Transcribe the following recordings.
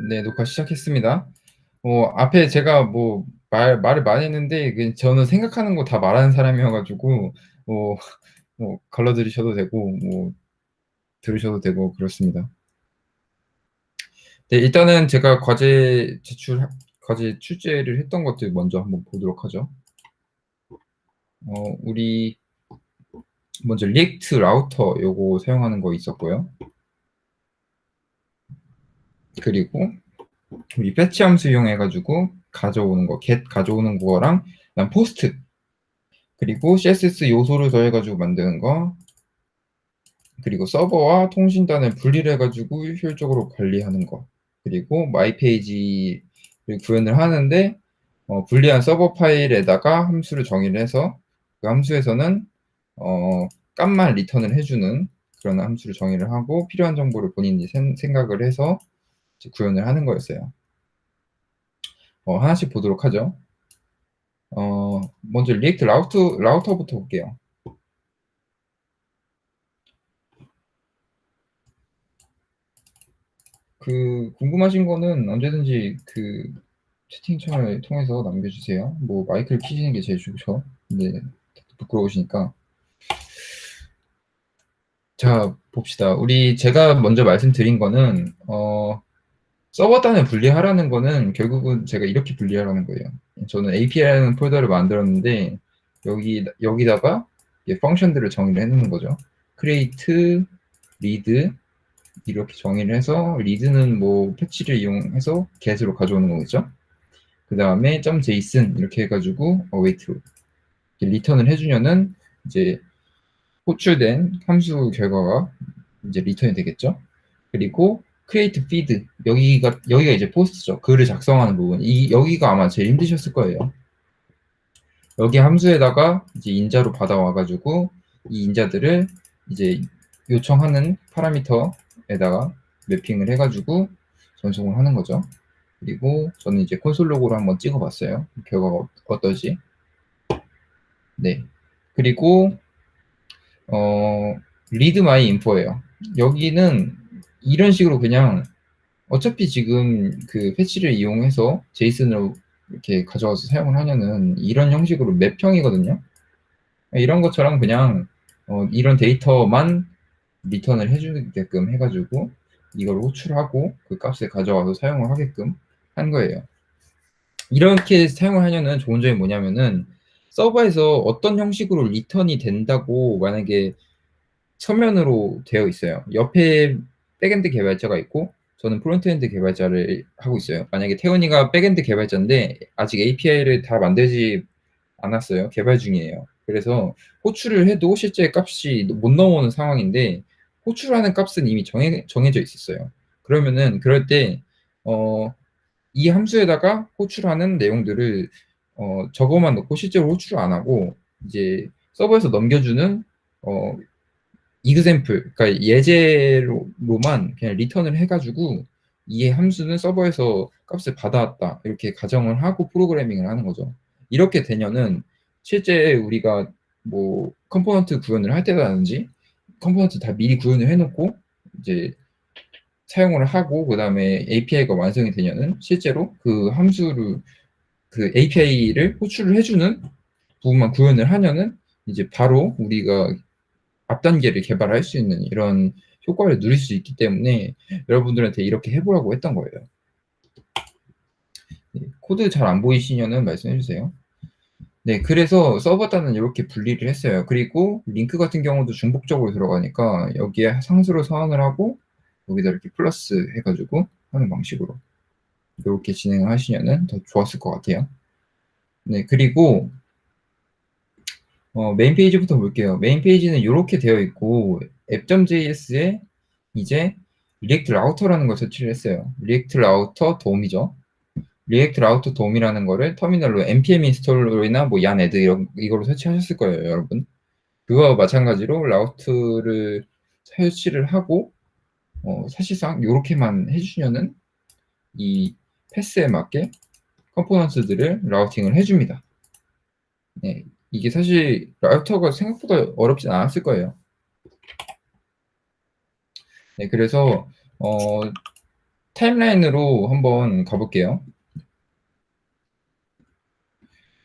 네, 녹화 시작했습니다. 앞에 제가 말을 많이 했는데 저는 생각하는 거 다 말하는 사람이어가지고 뭐, 걸러 들으셔도 되고 들으셔도 되고 그렇습니다. 네, 일단은 제가 과제 출제를 했던 것들 먼저 한번 보도록 하죠. 우리 먼저 리액트 라우터 요거 사용하는 거 있었고요. 그리고 우리 패치 함수 이용해가지고 가져오는 거, get 가져오는 거랑 그다음 포스트, 그리고 CSS 요소를 더해가지고 만드는 거, 그리고 서버와 통신단을 분리를 해가지고 효율적으로 관리하는 거, 그리고 마이 페이지를 구현을 하는데 분리한 서버 파일에다가 함수를 정의를 해서 그 함수에서는 값만 리턴을 해주는 그런 함수를 정의를 하고 필요한 정보를 본인이 생각을 해서 구현을 하는 거였어요. 하나씩 보도록 하죠. 먼저 리액트 라우터부터 볼게요. 궁금하신 거는 언제든지 채팅창을 통해서 남겨주세요. 마이크를 켜시는 게 제일 좋죠. 근데 부끄러우시니까. 자, 봅시다. 제가 먼저 말씀드린 거는, 서버 단을 분리하라는 거는 결국은 제가 이렇게 분리하라는 거예요. 저는 API라는 폴더를 만들었는데, 여기다가 펑션들을 정의를 해놓는 거죠. create, read, 이렇게 정의를 해서 리드는 패치를 이용해서 get으로 가져오는 거겠죠. 그 다음에 .json 이렇게 해가지고 await로 리턴을 해주면은 이제 호출된 함수 결과가 이제 리턴이 되겠죠. 그리고 create feed 여기가 이제 포스트죠. 글을 작성하는 부분. 여기가 아마 제일 힘드셨을 거예요. 여기 함수에다가 이제 인자로 받아와가지고 이 인자들을 이제 요청하는 파라미터에다가 매핑을 해가지고 전송을 하는 거죠. 그리고 저는 이제 콘솔 로그로 한번 찍어봤어요. 결과가 어떠지? 네. 그리고 read my info예요. 여기는 이런 식으로 그냥 어차피 지금 패치를 이용해서 제이슨으로 이렇게 가져와서 사용을 하면은 이런 형식으로 맵형이거든요. 이런 것처럼 그냥 이런 데이터만 리턴을 해주게끔 해가지고 이걸 호출하고 그 값을 가져와서 사용을 하게끔 한 거예요. 이렇게 사용을 하려는 좋은 점이 뭐냐면은 서버에서 어떤 형식으로 리턴이 된다고 만약에 서면으로 되어 있어요. 옆에 백엔드 개발자가 있고 저는 프론트엔드 개발자를 하고 있어요. 만약에 태훈이가 백엔드 개발자인데 아직 API를 다 만들지 않았어요. 개발 중이에요. 그래서 호출을 해도 실제 값이 못 넘어오는 상황인데 호출하는 값은 이미 정해져 있었어요. 그러면은 그럴 때 이 함수에다가 호출하는 내용들을 저거만 넣고 실제로 호출을 안 하고 이제 서버에서 넘겨주는 example, 그러니까 예제로만 그냥 리턴을 해가지고 이 함수는 서버에서 값을 받아왔다 이렇게 가정을 하고 프로그래밍을 하는 거죠. 이렇게 되면은 실제 우리가 컴포넌트 구현을 할 때라든지 컴포넌트 다 미리 구현을 해놓고 이제 사용을 하고 그 다음에 API가 완성이 되면은 실제로 그 API를 호출을 해주는 부분만 구현을 하면은 이제 바로 우리가 앞 단계를 개발할 수 있는 이런 효과를 누릴 수 있기 때문에 여러분들한테 이렇게 해보라고 했던 거예요. 네, 코드 잘 안 보이시면은 말씀해 주세요. 네, 그래서 서버 단은 이렇게 분리를 했어요. 그리고 링크 같은 경우도 중복적으로 들어가니까 여기에 상수로 서원을 하고 여기다 이렇게 플러스 해가지고 하는 방식으로 이렇게 진행을 하시면은 더 좋았을 것 같아요. 네, 그리고 메인 페이지부터 볼게요. 메인 페이지는 이렇게 되어 있고 app.js에 이제 리액트 라우터라는 걸 설치를 했어요. 리액트 라우터 돔이죠. 리액트 라우터 돔이라는 거를 터미널로 npm 인스톨이나 얀 애드 이걸로 설치하셨을 거예요, 여러분. 그거와 마찬가지로 라우트를 설치를 하고 사실상 이렇게만 해주시면은 이 패스에 맞게 컴포넌트들을 라우팅을 해줍니다. 네, 이게 사실 라우터가 생각보다 어렵진 않았을 거예요. 네, 그래서 타임라인으로 한번 가볼게요.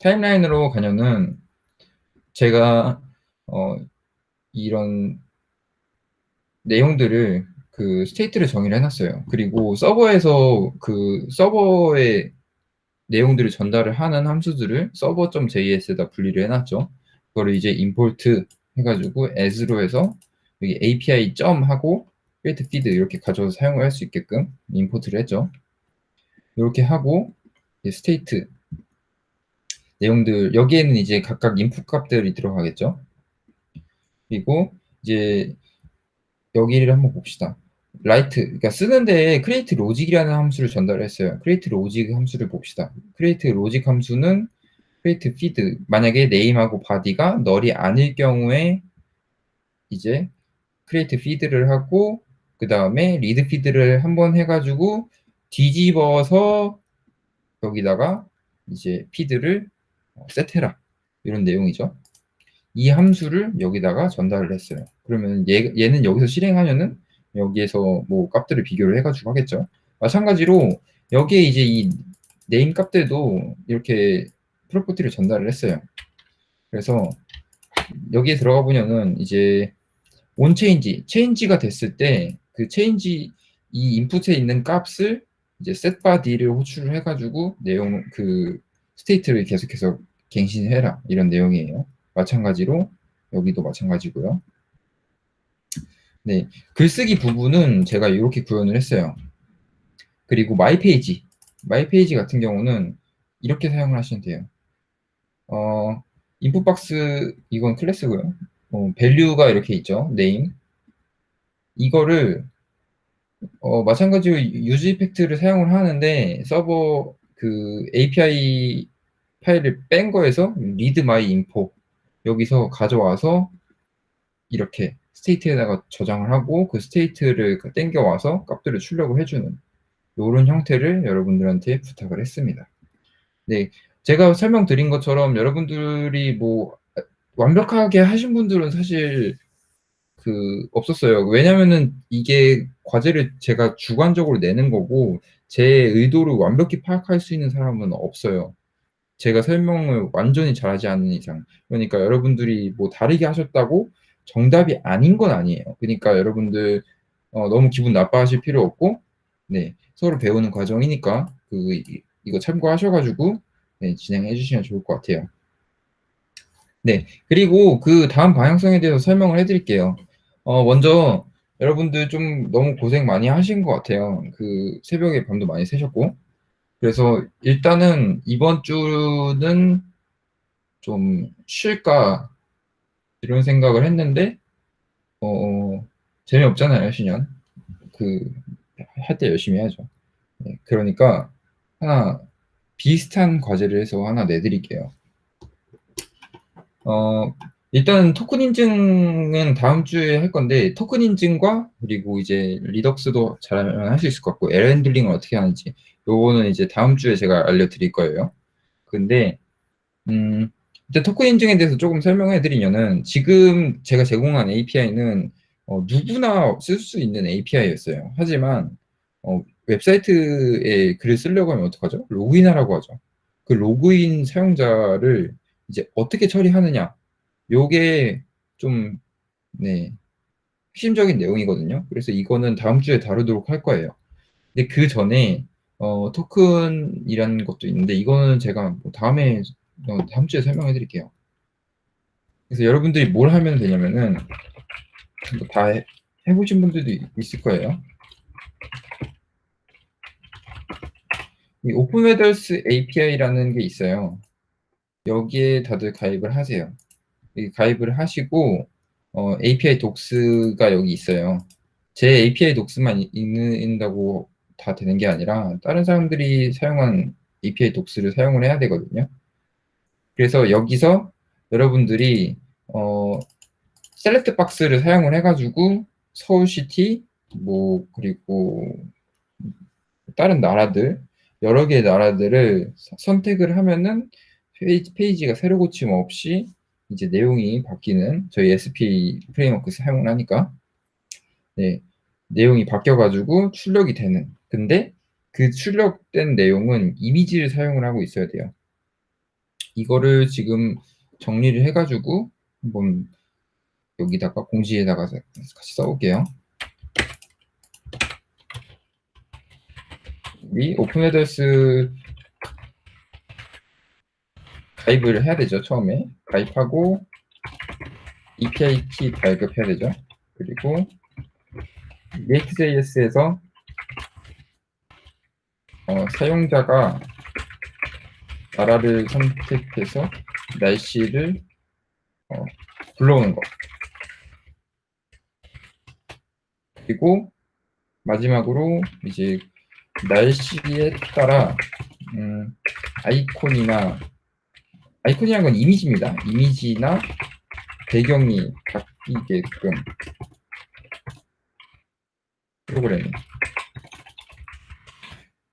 타임라인으로 가면은 제가 이런 내용들을 그 스테이트를 정의를 해놨어요. 그리고 서버에서 그 서버의 내용들을 전달을 하는 함수들을 server.js에다 분리를 해놨죠. 그거를 이제 import 해가지고 as로 해서 여기 API 점 하고 create feed 이렇게 가져와서 사용을 할 수 있게끔 임포트를 했죠. 이렇게 하고 스테이트 내용들 여기에는 이제 각각 인풋 값들이 들어가겠죠. 그리고 이제 여기를 한번 봅시다. write 그러니까 쓰는데 create logic이라는 함수를 전달했어요. create logic 함수를 봅시다. create logic 함수는 create feed 만약에 name하고 body가 널이 아닐 경우에 이제 create feed를 하고 그 다음에 read feed를 한번 해가지고 뒤집어서 여기다가 이제 feed를 set해라 이런 내용이죠. 이 함수를 여기다가 전달을 했어요. 그러면 얘는 여기서 실행하면은 여기에서 뭐 값들을 비교를 해가지고 하겠죠. 마찬가지로 여기에 이제 이 네임 값들도 이렇게 프로퍼티를 전달을 했어요. 그래서 여기에 들어가 보면은 이제 onChange, 체인지가 됐을 때 그 체인지 이 인풋에 있는 값을 이제 setBody를 호출을 해가지고 내용 그 스테이트를 계속해서 갱신해라 이런 내용이에요. 마찬가지로 여기도 마찬가지고요. 네, 글쓰기 부분은 제가 이렇게 구현을 했어요. 그리고 마이페이지 같은 경우는 이렇게 사용을 하시면 돼요. 인풋 박스 이건 클래스고요. 밸류가 이렇게 있죠. 네임. 이거를 마찬가지로 유즈 이펙트를 사용을 하는데 서버 그 API 파일을 뺀 거에서 read my info 여기서 가져와서 이렇게 스테이트에다가 저장을 하고 그 스테이트를 땡겨와서 값들을 출력을 해주는 이런 형태를 여러분들한테 부탁을 했습니다. 네, 제가 설명드린 것처럼 여러분들이 뭐 완벽하게 하신 분들은 사실 없었어요. 왜냐면은 이게 과제를 제가 주관적으로 내는 거고 제 의도를 완벽히 파악할 수 있는 사람은 없어요. 제가 설명을 완전히 잘하지 않는 이상. 그러니까 여러분들이 뭐 다르게 하셨다고 정답이 아닌 건 아니에요. 그러니까 여러분들 너무 기분 나빠하실 필요 없고 네, 서로 배우는 과정이니까 이거 참고하셔가지고 네, 진행해 주시면 좋을 것 같아요. 네, 그리고 그 다음 방향성에 대해서 설명을 해드릴게요. 먼저 여러분들 좀 너무 고생 많이 하신 것 같아요. 그 새벽에 밤도 많이 새셨고. 그래서 일단은 이번 주는 좀 쉴까 이런 생각을 했는데 재미없잖아요, 신년. 할 때 열심히 해야죠. 네, 그러니까 하나 비슷한 과제를 해서 하나 내드릴게요. 일단 토큰 인증은 다음 주에 할 건데 토큰 인증과 그리고 이제 리덕스도 잘하면 할 수 있을 것 같고 에러 핸들링을 어떻게 하는지 요거는 이제 다음 주에 제가 알려드릴 거예요. 근데 일단 토큰 인증에 대해서 조금 설명해 드리면은 지금 제가 제공한 API는 누구나 쓸 수 있는 API였어요. 하지만 웹사이트에 글을 쓰려고 하면 어떡하죠? 로그인하라고 하죠. 그 로그인 사용자를 이제 어떻게 처리하느냐 요게 좀 네, 핵심적인 내용이거든요. 그래서 이거는 다음 주에 다루도록 할 거예요. 근데 그 전에 토큰이라는 것도 있는데 이거는 제가 뭐 다음 주에 설명해 드릴게요. 그래서 여러분들이 뭘 하면 되냐면은 다 해보신 분들도 있을 거예요. 이 오픈웨더스 API라는 게 있어요. 여기에 다들 가입을 하세요. 가입을 하시고 API 독스가 여기 있어요. 제 API 독스만 있는다고 다 되는 게 아니라 다른 사람들이 사용한 API 독스를 사용을 해야 되거든요. 그래서 여기서 여러분들이 셀렉트 박스를 사용을 해가지고 서울시티 뭐 그리고 다른 나라들 여러 개의 나라들을 선택을 하면은 페이지가 새로 고침 없이 이제 내용이 바뀌는 저희 SP 프레임워크 사용을 하니까 네 내용이 바뀌어 가지고 출력이 되는. 근데 그 출력된 내용은 이미지를 사용을 하고 있어야 돼요. 이거를 지금 정리를 해 가지고 한번 여기다가 공지에다가 같이 써 볼게요. 우리 오픈헤더스 가입을 해야 되죠, 처음에. 가입하고 API 키 발급해야 되죠. 그리고 react.js에서 사용자가 나라를 선택해서 날씨를 불러오는 거. 그리고 마지막으로 이제 날씨에 따라 아이콘이란 건 이미지입니다. 이미지나 배경이 바뀌게끔 프로그램이.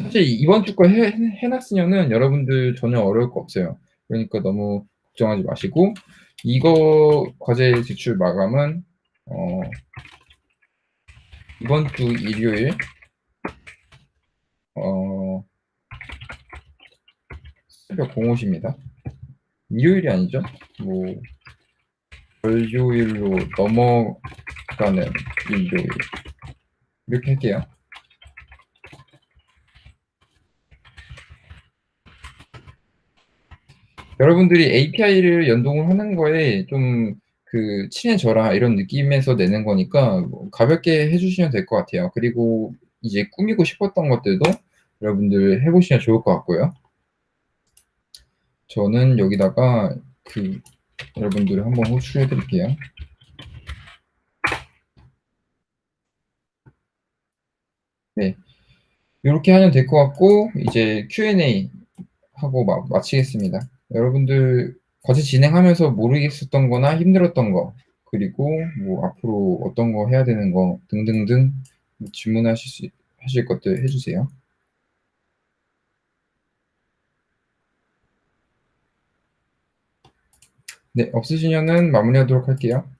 사실 이번 주 거 해놨으면은 여러분들 전혀 어려울 거 없어요. 그러니까 너무 걱정하지 마시고, 이거 과제 제출 마감은 이번 주 일요일 새벽 05시입니다. 일요일이 아니죠? 뭐 월요일로 넘어가는 일요일 이렇게 할게요. 여러분들이 API를 연동을 하는 거에 좀 친해져라 이런 느낌에서 내는 거니까 뭐 가볍게 해주시면 될 것 같아요. 그리고 이제 꾸미고 싶었던 것들도 여러분들 해보시면 좋을 것 같고요. 저는 여기다가 여러분들을 한번 호출해 드릴게요. 네, 이렇게 하면 될 것 같고, 이제 Q&A 하고 마치겠습니다. 여러분들 과제 진행하면서 모르겠었던 거나 힘들었던 거, 그리고 뭐 앞으로 어떤 거 해야 되는 거 등등등 질문하실 것들 해주세요. 네, 없으시면은 마무리하도록 할게요.